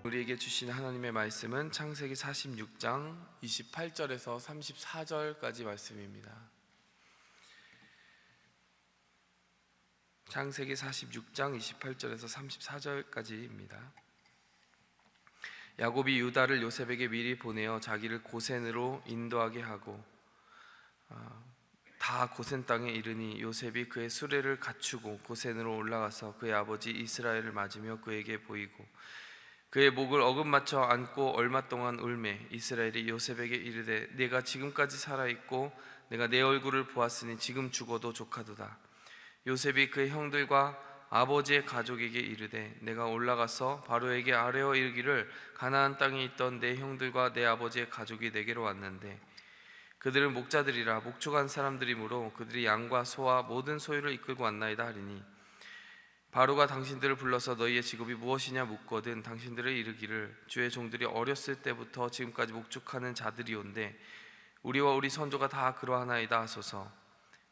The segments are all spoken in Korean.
우리에게 주신 하나님의 말씀은 창세기 46장 28절에서 34절까지 말씀입니다. 창세기 46장 28절에서 34절까지입니다. 야곱이 유다를 요셉에게 미리 보내어 자기를 고센으로 인도하게 하고 다 고센 땅에 이르니 요셉이 그의 수레를 갖추고 고센으로 올라가서 그의 아버지 이스라엘을 맞으며 그에게 보이고 그의 목을 어긋맞춰 안고 얼마 동안 울매 이스라엘이 요셉에게 이르되 네가 지금까지 살아있고 내가 내 얼굴을 보았으니 지금 죽어도 족하도다. 요셉이 그의 형들과 아버지의 가족에게 이르되 내가 올라가서 바로에게 아뢰어 이르기를 가나안 땅에 있던 내 형들과 내 아버지의 가족이 내게로 왔는데 그들은 목자들이라 목축한 사람들이므로 그들이 양과 소와 모든 소유를 이끌고 왔나이다 하리니 바로가 당신들을 불러서 너희의 직업이 무엇이냐 묻거든 당신들을 이르기를 주의 종들이 어렸을 때부터 지금까지 목축하는 자들이온데 우리와 우리 선조가 다 그러하나이다 하소서.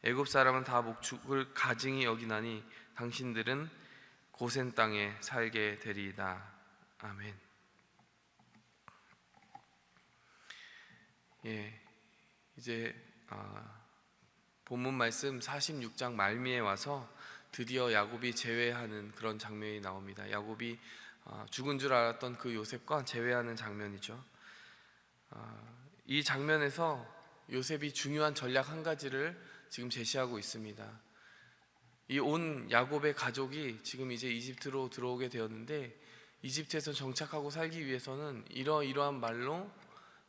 애굽 사람은 다 목축을 가증히 여기나니 당신들은 고센 땅에 살게 되리이다. 아멘. 이제 본문 말씀 46장 말미에 와서 드디어 야곱이 재회하는 그런 장면이 나옵니다. 야곱이 죽은 줄 알았던 그 요셉과 재회하는 장면이죠. 이 장면에서 요셉이 중요한 전략 한 가지를 지금 제시하고 있습니다. 이 온 야곱의 가족이 지금 이제 이집트로 들어오게 되었는데 이집트에서 정착하고 살기 위해서는 이러이러한 말로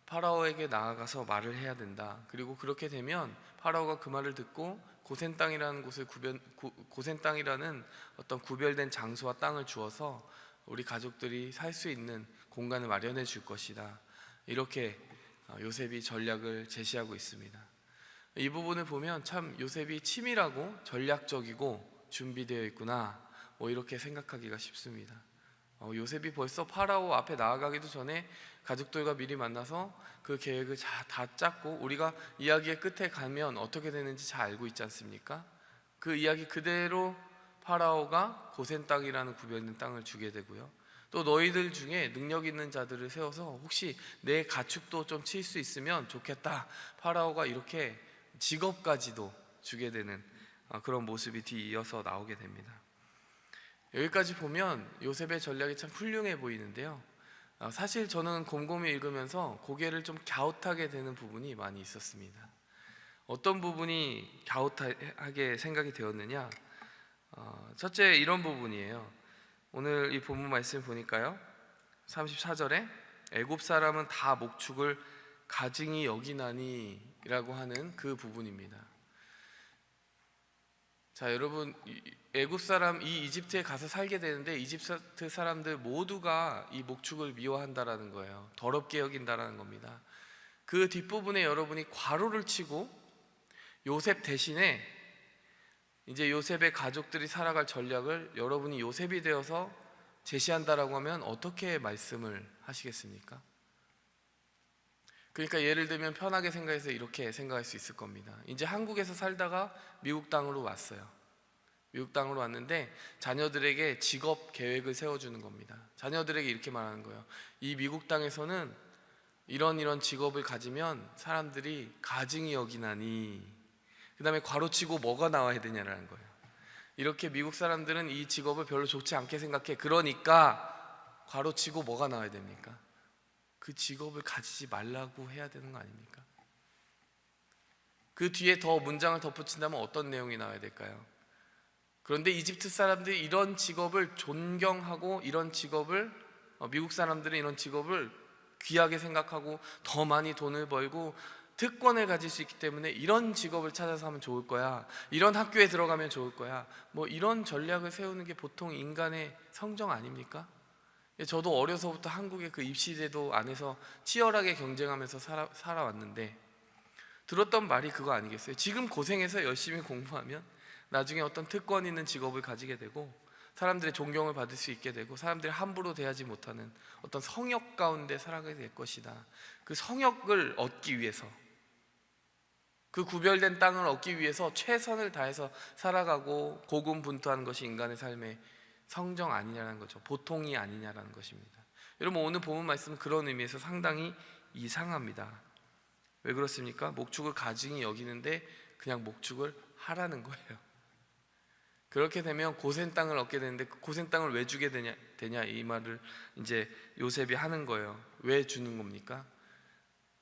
파라오에게 나아가서 말을 해야 된다. 그리고 그렇게 되면 파라오가 그 말을 듣고 고센 땅이라는 곳을 고센 땅이라는 어떤 구별된 장소와 땅을 주어서 우리 가족들이 살 수 있는 공간을 마련해 줄 것이다. 이렇게 요셉이 전략을 제시하고 있습니다. 이 부분을 보면 참 요셉이 치밀하고 전략적이고 준비되어 있구나 이렇게 생각하기가 쉽습니다. 요셉이 벌써 파라오 앞에 나아가기도 전에 가족들과 미리 만나서 그 계획을 다 짰고 우리가 이야기의 끝에 가면 어떻게 되는지 잘 알고 있지 않습니까? 그 이야기 그대로 파라오가 고센 땅이라는 구별된 땅을 주게 되고요. 또 너희들 중에 능력 있는 자들을 세워서 혹시 내 가축도 좀 칠 수 있으면 좋겠다. 파라오가 이렇게 직업까지도 주게 되는 그런 모습이 뒤이어서 나오게 됩니다. 여기까지 보면 요셉의 전략이 참 훌륭해 보이는데요. 사실 저는 곰곰이 읽으면서 고개를 좀 갸웃하게 되는 부분이 많이 있었습니다. 어떤 부분이 갸웃하게 생각이 되었느냐? 첫째 이런 부분이에요. 오늘 이 본문 말씀 보니까요 34절에 애굽 사람은 다 목축을 가증히 여기나니 라고 하는 그 부분입니다. 자, 여러분, 애굽 사람, 이 이집트에 가서 살게 되는데 이집트 사람들 모두가 이 목축을 미워한다라는 거예요. 더럽게 여긴다라는 겁니다. 그 뒷부분에 여러분이 괄호를 치고 요셉 대신에 이제 요셉의 가족들이 살아갈 전략을 여러분이 요셉이 되어서 제시한다라고 하면 어떻게 말씀을 하시겠습니까? 그러니까 예를 들면 편하게 생각해서 이렇게 생각할 수 있을 겁니다. 이제 한국에서 살다가 미국 땅으로 왔어요. 미국 땅으로 왔는데 자녀들에게 직업 계획을 세워주는 겁니다. 자녀들에게 이렇게 말하는 거예요. 이 미국 땅에서는 이런 직업을 가지면 사람들이 가증히 여기나니, 그 다음에 괄호치고 뭐가 나와야 되냐라는 거예요. 이렇게 미국 사람들은 이 직업을 별로 좋지 않게 생각해. 그러니까 괄호치고 뭐가 나와야 됩니까? 그 직업을 가지지 말라고 해야 되는 거 아닙니까? 그 뒤에 더 문장을 덧붙인다면 어떤 내용이 나와야 될까요? 그런데 이집트 사람들이 이런 직업을 존경하고 이런 직업을 미국 사람들은 이런 직업을 귀하게 생각하고 더 많이 돈을 벌고 특권을 가질 수 있기 때문에 이런 직업을 찾아서 하면 좋을 거야, 이런 학교에 들어가면 좋을 거야, 이런 전략을 세우는 게 보통 인간의 성정 아닙니까? 저도 어려서부터 한국의 그 입시제도 안에서 치열하게 경쟁하면서 살아왔는데 들었던 말이 그거 아니겠어요? 지금 고생해서 열심히 공부하면 나중에 어떤 특권 있는 직업을 가지게 되고 사람들의 존경을 받을 수 있게 되고 사람들이 함부로 대하지 못하는 어떤 성역 가운데 살아가게 될 것이다. 그 성역을 얻기 위해서, 그 구별된 땅을 얻기 위해서 최선을 다해서 살아가고 고군분투하는 것이 인간의 삶의 성정 아니냐는 거죠. 보통이 아니냐라는 것입니다. 여러분, 오늘 본문 말씀은 그런 의미에서 상당히 이상합니다. 왜 그렇습니까? 목축을 가증히 여기는데 그냥 목축을 하라는 거예요. 그렇게 되면 고센 땅을 얻게 되는데 그 고센 땅을 왜 주게 되냐 이 말을 이제 요셉이 하는 거예요. 왜 주는 겁니까?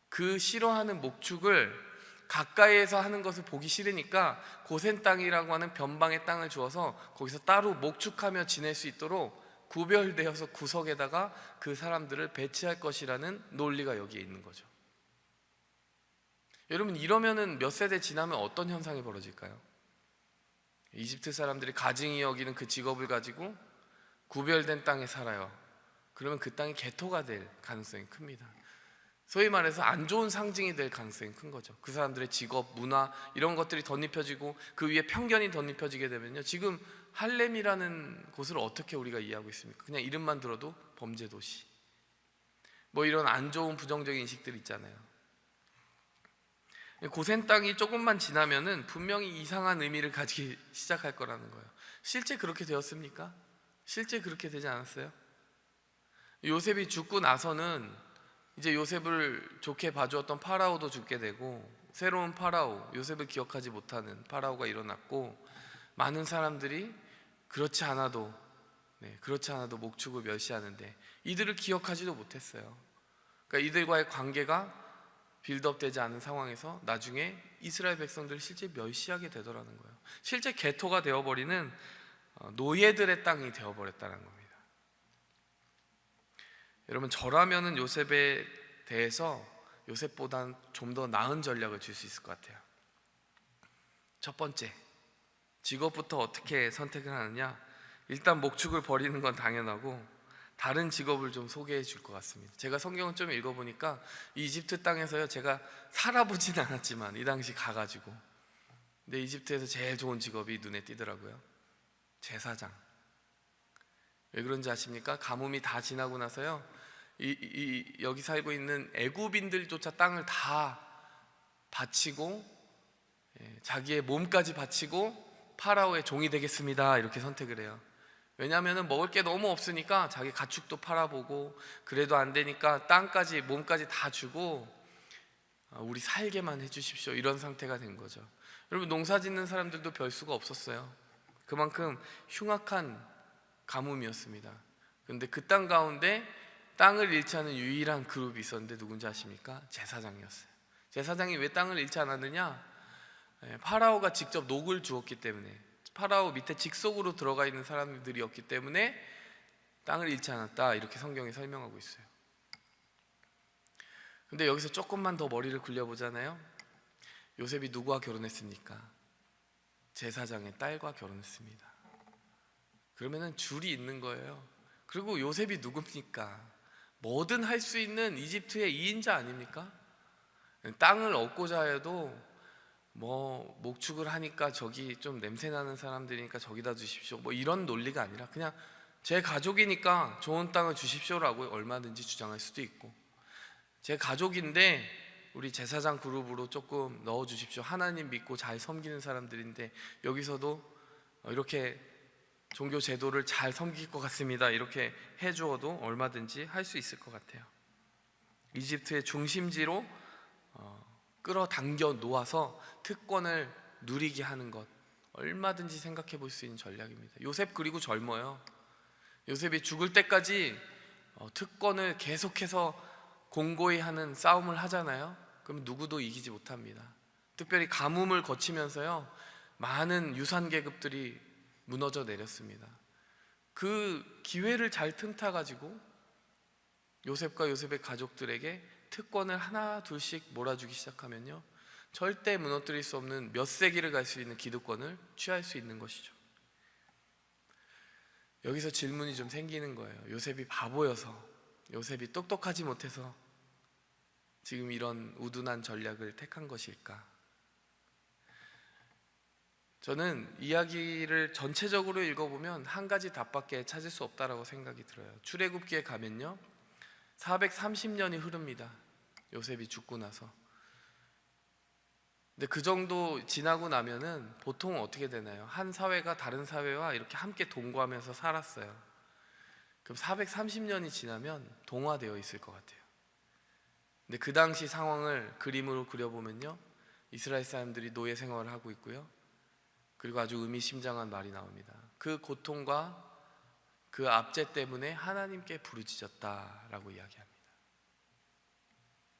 그 싫어하는 목축을 가까이에서 하는 것을 보기 싫으니까 고센 땅이라고 하는 변방의 땅을 주어서 거기서 따로 목축하며 지낼 수 있도록 구별되어서 구석에다가 그 사람들을 배치할 것이라는 논리가 여기에 있는 거죠. 여러분, 이러면은 몇 세대 지나면 어떤 현상이 벌어질까요? 이집트 사람들이 가증히 여기는 그 직업을 가지고 구별된 땅에 살아요. 그러면 그 땅이 개토가 될 가능성이 큽니다. 소위 말해서 안 좋은 상징이 될 가능성이 큰 거죠. 그 사람들의 직업, 문화 이런 것들이 덧입혀지고 그 위에 편견이 덧입혀지게 되면요, 지금 할렘이라는 곳을 어떻게 우리가 이해하고 있습니까? 그냥 이름만 들어도 범죄 도시, 뭐 이런 안 좋은 부정적인 인식들 있잖아요. 고센 땅이 조금만 지나면은 분명히 이상한 의미를 가지기 시작할 거라는 거예요. 실제 그렇게 되었습니까? 실제 그렇게 되지 않았어요? 요셉이 죽고 나서는 이제 요셉을 좋게 봐주었던 파라오도 죽게 되고, 새로운 파라오, 요셉을 기억하지 못하는 파라오가 일어났고, 많은 사람들이 그렇지 않아도 목축을 멸시하는데 이들을 기억하지도 못했어요. 그러니까 이들과의 관계가 빌드업되지 않은 상황에서 나중에 이스라엘 백성들을 실제 멸시하게 되더라는 거예요. 실제 개토가 되어버리는 노예들의 땅이 되어버렸다는 겁니다. 여러분, 저라면은 요셉에 대해서 요셉보다는 좀 더 나은 전략을 줄 수 있을 것 같아요. 첫 번째, 직업부터 어떻게 선택을 하느냐. 일단 목축을 버리는 건 당연하고 다른 직업을 좀 소개해 줄 것 같습니다. 제가 성경을 좀 읽어보니까 이 이집트 땅에서요, 제가 살아보진 않았지만 이 당시 가가지고, 근데 이집트에서 제일 좋은 직업이 눈에 띄더라고요. 제사장. 왜 그런지 아십니까? 가뭄이 다 지나고 나서요, 여기 살고 있는 애굽인들조차 땅을 다 바치고, 자기의 몸까지 바치고 파라오의 종이 되겠습니다 이렇게 선택을 해요. 왜냐하면 먹을 게 너무 없으니까 자기 가축도 팔아보고, 그래도 안 되니까 땅까지 몸까지 다 주고 우리 살게만 해주십시오 이런 상태가 된 거죠. 여러분, 농사 짓는 사람들도 별 수가 없었어요. 그만큼 흉악한 가뭄이었습니다. 그런데 그 땅 가운데 땅을 잃지 않은 유일한 그룹이 있었는데 누군지 아십니까? 제사장이었어요. 제사장이 왜 땅을 잃지 않았느냐? 파라오가 직접 녹을 주었기 때문에, 파라오 밑에 직속으로 들어가 있는 사람들이었기 때문에 땅을 잃지 않았다 이렇게 성경이 설명하고 있어요. 근데 여기서 조금만 더 머리를 굴려보잖아요. 요셉이 누구와 결혼했습니까? 제사장의 딸과 결혼했습니다. 그러면은 줄이 있는 거예요. 그리고 요셉이 누굽니까? 뭐든 할 수 있는 이집트의 2인자 아닙니까? 땅을 얻고자 해도 뭐 목축을 하니까 저기 좀 냄새나는 사람들이니까 저기다 주십시오 뭐 이런 논리가 아니라, 그냥 제 가족이니까 좋은 땅을 주십시오라고 얼마든지 주장할 수도 있고, 제 가족인데 우리 제사장 그룹으로 조금 넣어주십시오, 하나님 믿고 잘 섬기는 사람들인데 여기서도 이렇게 종교 제도를 잘 섬길 것 같습니다 이렇게 해주어도 얼마든지 할 수 있을 것 같아요. 이집트의 중심지로 끌어당겨 놓아서 특권을 누리게 하는 것, 얼마든지 생각해 볼 수 있는 전략입니다. 요셉 그리고 젊어요. 요셉이 죽을 때까지 특권을 계속해서 공고히 하는 싸움을 하잖아요. 그럼 누구도 이기지 못합니다. 특별히 가뭄을 거치면서요, 많은 유산 계급들이 무너져 내렸습니다. 그 기회를 잘 틈타 가지고 요셉과 요셉의 가족들에게 특권을 하나 둘씩 몰아주기 시작하면요, 절대 무너뜨릴 수 없는 몇 세기를 갈 수 있는 기득권을 취할 수 있는 것이죠. 여기서 질문이 좀 생기는 거예요. 요셉이 바보여서, 요셉이 똑똑하지 못해서 지금 이런 우둔한 전략을 택한 것일까? 저는 이야기를 전체적으로 읽어보면 한 가지 답밖에 찾을 수 없다라고 생각이 들어요. 출애굽기에 가면요, 430년이 흐릅니다. 요셉이 죽고 나서. 근데 그 정도 지나고 나면은 보통 어떻게 되나요? 한 사회가 다른 사회와 이렇게 함께 동거하면서 살았어요. 그럼 430년이 지나면 동화되어 있을 것 같아요. 근데 그 당시 상황을 그림으로 그려보면요, 이스라엘 사람들이 노예 생활을 하고 있고요, 그리고 아주 의미심장한 말이 나옵니다. 그 고통과 그 압제 때문에 하나님께 부르짖었다라고 이야기합니다.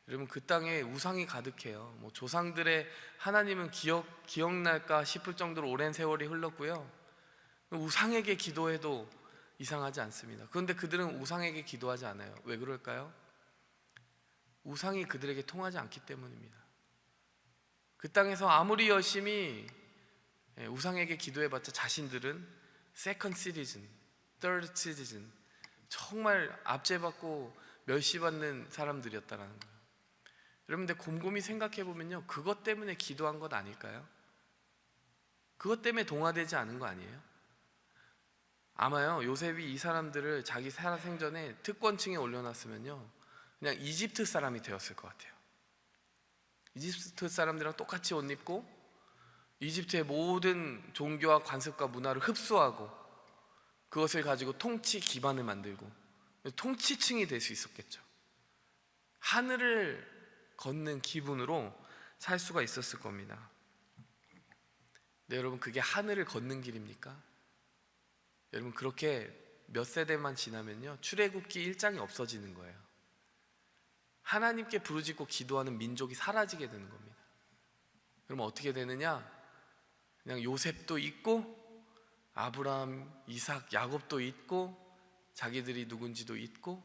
여러분, 그 땅에 우상이 가득해요. 조상들의 하나님은 기억날까 싶을 정도로 오랜 세월이 흘렀고요, 우상에게 기도해도 이상하지 않습니다. 그런데 그들은 우상에게 기도하지 않아요. 왜 그럴까요? 우상이 그들에게 통하지 않기 때문입니다. 그 땅에서 아무리 열심히 우상에게 기도해봤자 자신들은 세컨드 시티즌, third citizen, 정말 압제받고 멸시받는 사람들이었다라는 거예요. 여러분들 곰곰이 생각해보면요, 그것 때문에 기도한 것 아닐까요? 그것 때문에 동화되지 않은 거 아니에요? 아마요, 요셉이 이 사람들을 자기 살아생전에 특권층에 올려놨으면요, 그냥 이집트 사람이 되었을 것 같아요. 이집트 사람들이랑 똑같이 옷 입고 이집트의 모든 종교와 관습과 문화를 흡수하고 그것을 가지고 통치 기반을 만들고 통치층이 될 수 있었겠죠. 하늘을 걷는 기분으로 살 수가 있었을 겁니다. 네, 여러분, 그게 하늘을 걷는 길입니까? 여러분, 그렇게 몇 세대만 지나면요, 출애굽기 1장이 없어지는 거예요. 하나님께 부르짖고 기도하는 민족이 사라지게 되는 겁니다. 그러면 어떻게 되느냐? 그냥 요셉도 있고 아브라함, 이삭, 야곱도 있고 자기들이 누군지도 있고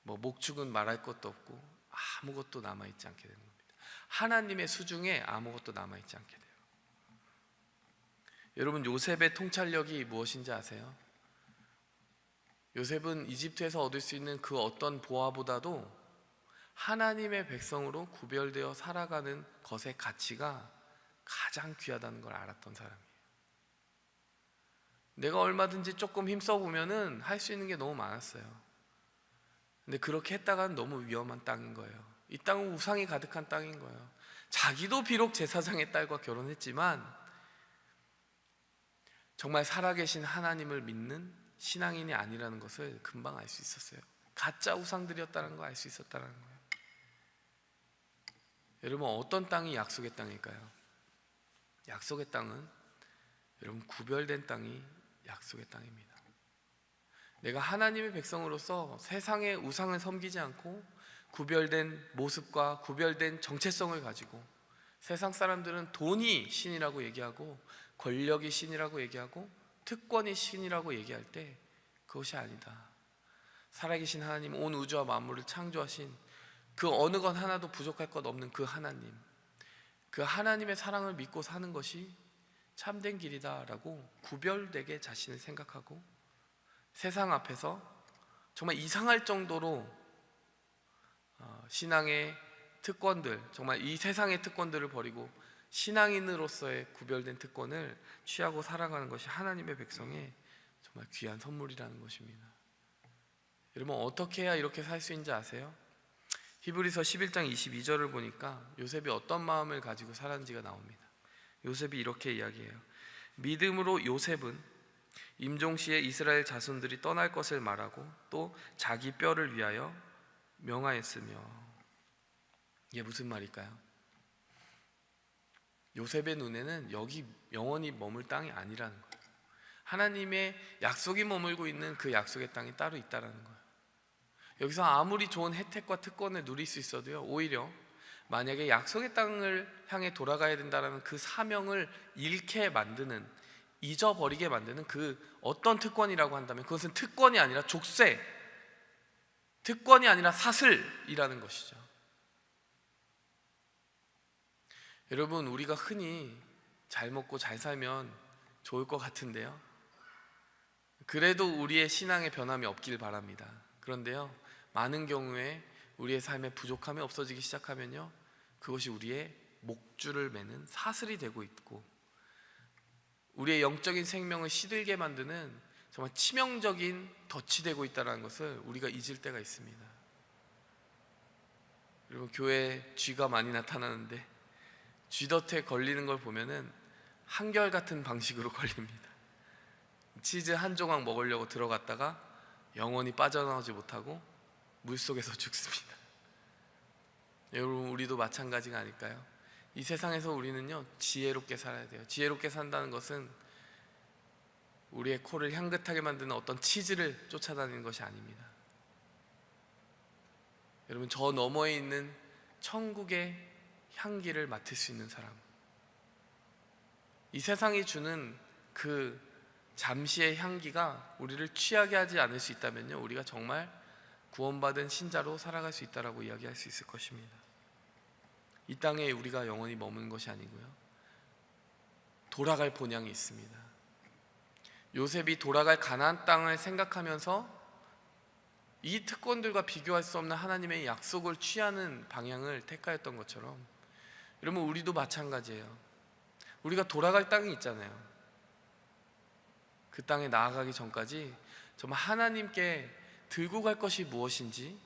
목축은 말할 것도 없고 아무것도 남아있지 않게 되는 겁니다. 하나님의 수중에 아무것도 남아있지 않게 돼요. 여러분, 요셉의 통찰력이 무엇인지 아세요? 요셉은 이집트에서 얻을 수 있는 그 어떤 보화보다도 하나님의 백성으로 구별되어 살아가는 것의 가치가 가장 귀하다는 걸 알았던 사람이에요. 내가 얼마든지 조금 힘써보면은 할 수 있는 게 너무 많았어요. 근데 그렇게 했다가는 너무 위험한 땅인 거예요. 이 땅은 우상이 가득한 땅인 거예요. 자기도 비록 제사장의 딸과 결혼했지만 정말 살아계신 하나님을 믿는 신앙인이 아니라는 것을 금방 알 수 있었어요. 가짜 우상들이었다는 걸 알 수 있었다는 거예요. 여러분, 어떤 땅이 약속의 땅일까요? 약속의 땅은 여러분, 구별된 땅이 약속의 땅입니다. 내가 하나님의 백성으로서 세상의 우상을 섬기지 않고 구별된 모습과 구별된 정체성을 가지고, 세상 사람들은 돈이 신이라고 얘기하고 권력이 신이라고 얘기하고 특권이 신이라고 얘기할 때 그것이 아니다. 살아계신 하나님, 온 우주와 만물을 창조하신 그 어느 것 하나도 부족할 것 없는 그 하나님, 그 하나님의 사랑을 믿고 사는 것이 참된 길이다라고 구별되게 자신을 생각하고, 세상 앞에서 정말 이상할 정도로 신앙의 특권들, 정말 이 세상의 특권들을 버리고 신앙인으로서의 구별된 특권을 취하고 살아가는 것이 하나님의 백성의 정말 귀한 선물이라는 것입니다. 여러분, 어떻게 해야 이렇게 살 수 있는지 아세요? 히브리서 11장 22절을 보니까 요셉이 어떤 마음을 가지고 살았는지가 나옵니다. 요셉이 이렇게 이야기해요. 믿음으로 요셉은 임종시에 이스라엘 자손들이 떠날 것을 말하고 또 자기 뼈를 위하여 명하였으며. 이게 무슨 말일까요? 요셉의 눈에는 여기 영원히 머물 땅이 아니라는 거예요. 하나님의 약속이 머물고 있는 그 약속의 땅이 따로 있다는 거예요. 여기서 아무리 좋은 혜택과 특권을 누릴 수 있어도요, 오히려 만약에 약속의 땅을 향해 돌아가야 된다는 그 사명을 잃게 만드는, 잊어버리게 만드는 그 어떤 특권이라고 한다면 그것은 특권이 아니라 족쇄, 특권이 아니라 사슬이라는 것이죠. 여러분, 우리가 흔히 잘 먹고 잘 살면 좋을 것 같은데요, 그래도 우리의 신앙에 변함이 없길 바랍니다. 그런데요, 많은 경우에 우리의 삶에 부족함이 없어지기 시작하면요, 그것이 우리의 목줄을 매는 사슬이 되고 있고 우리의 영적인 생명을 시들게 만드는 정말 치명적인 덫이 되고 있다는 것을 우리가 잊을 때가 있습니다. 여러분, 교회에 쥐가 많이 나타나는데 쥐덫에 걸리는 걸 보면은 한결같은 방식으로 걸립니다. 치즈 한 조각 먹으려고 들어갔다가 영원히 빠져나오지 못하고 물속에서 죽습니다. 여러분, 우리도 마찬가지가 아닐까요? 이 세상에서 우리는요, 지혜롭게 살아야 돼요. 지혜롭게 산다는 것은 우리의 코를 향긋하게 만드는 어떤 치즈를 쫓아다니는 것이 아닙니다. 여러분, 저 너머에 있는 천국의 향기를 맡을 수 있는 사람, 이 세상이 주는 그 잠시의 향기가 우리를 취하게 하지 않을 수 있다면요, 우리가 정말 구원받은 신자로 살아갈 수 있다라고 이야기할 수 있을 것입니다. 이 땅에 우리가 영원히 머무는 것이 아니고요, 돌아갈 본향이 있습니다. 요셉이 돌아갈 가나안 땅을 생각하면서 이 특권들과 비교할 수 없는 하나님의 약속을 취하는 방향을 택하였던 것처럼, 여러분, 우리도 마찬가지예요. 우리가 돌아갈 땅이 있잖아요. 그 땅에 나아가기 전까지 정말 하나님께 들고 갈 것이 무엇인지,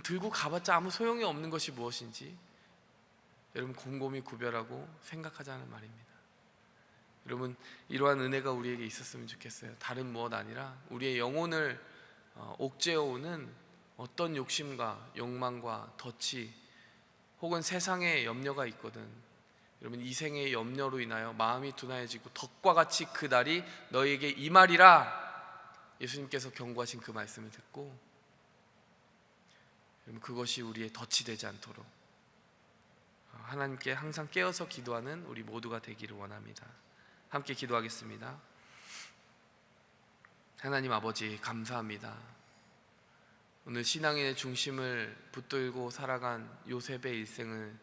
들고 가봤자 아무 소용이 없는 것이 무엇인지 여러분 곰곰이 구별하고 생각하자는 말입니다. 여러분, 이러한 은혜가 우리에게 있었으면 좋겠어요. 다른 무엇 아니라 우리의 영혼을 옥죄어오는 어떤 욕심과 욕망과 덫이 혹은 세상의 염려가 있거든, 여러분, 이 생의 염려로 인하여 마음이 둔하여지고 덕과 같이 그 날이 너희에게 임하리라, 예수님께서 경고하신 그 말씀을 듣고 여러분, 그것이 우리의 덫이 되지 않도록 하나님께 항상 깨어서 기도하는 우리 모두가 되기를 원합니다. 함께 기도하겠습니다. 하나님 아버지, 감사합니다. 오늘 신앙인의 중심을 붙들고 살아간 요셉의 일생을,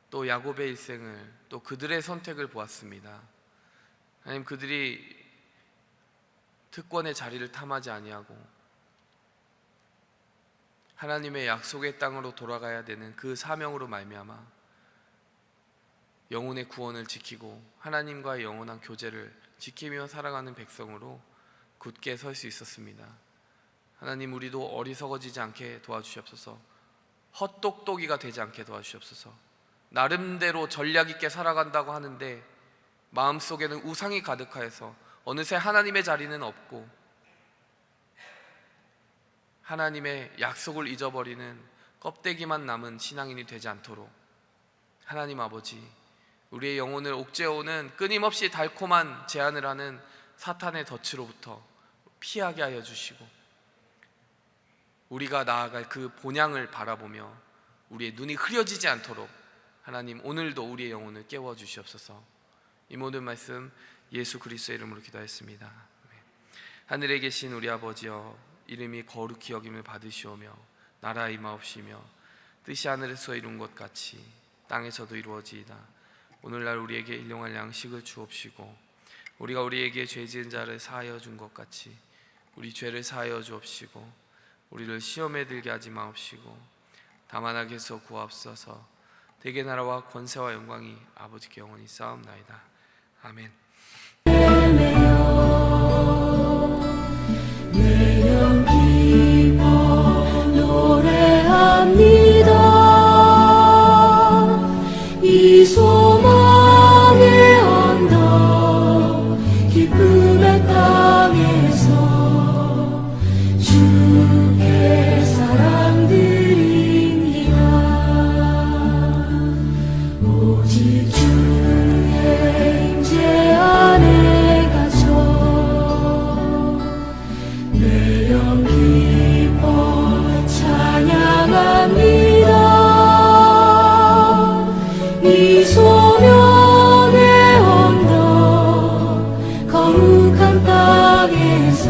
또 야곱의 일생을, 또 그들의 선택을 보았습니다. 하나님, 그들이 특권의 자리를 탐하지 아니하고 하나님의 약속의 땅으로 돌아가야 되는 그 사명으로 말미암아 영혼의 구원을 지키고 하나님과의 영원한 교제를 지키며 살아가는 백성으로 굳게 설 수 있었습니다. 하나님, 우리도 어리석어지지 않게 도와주시옵소서. 헛똑똑이가 되지 않게 도와주시옵소서. 나름대로 전략 있게 살아간다고 하는데 마음속에는 우상이 가득하여서 어느새 하나님의 자리는 없고 하나님의 약속을 잊어버리는 껍데기만 남은 신앙인이 되지 않도록 하나님 아버지, 우리의 영혼을 옥죄어오는 끊임없이 달콤한 제안을 하는 사탄의 덫으로부터 피하게 하여 주시고 우리가 나아갈 그 본향을 바라보며 우리의 눈이 흐려지지 않도록 하나님, 오늘도 우리의 영혼을 깨워 주시옵소서. 이 모든 말씀 예수 그리스도의 이름으로 기도했습니다. 하늘에 계신 우리 아버지여, 이름이 거룩히 여김을 받으시오며 나라 임하옵시며 뜻이 하늘에서 이룬 것 같이 땅에서도 이루어지이다. 오늘날 우리에게 일용할 양식을 주옵시고 우리가 우리에게 죄 지은 자를 사하여 준 것 같이 우리 죄를 사하여 주옵시고 우리를 시험에 들게 하지 마옵시고 다만 악에서 구하옵소서. 대개 나라와 권세와 영광이 아버지께 영원히 쌓옵나이다. 아멘. 내 영 기뻐 노래합니다. 이 소망의 언덕 기쁨의 땅에서 주께 사랑 드립니다. 오직 주의 임재 안에 갇혀 내 영 기뻐 찬양합니다. 이 소명의 언덕 거룩한 땅에서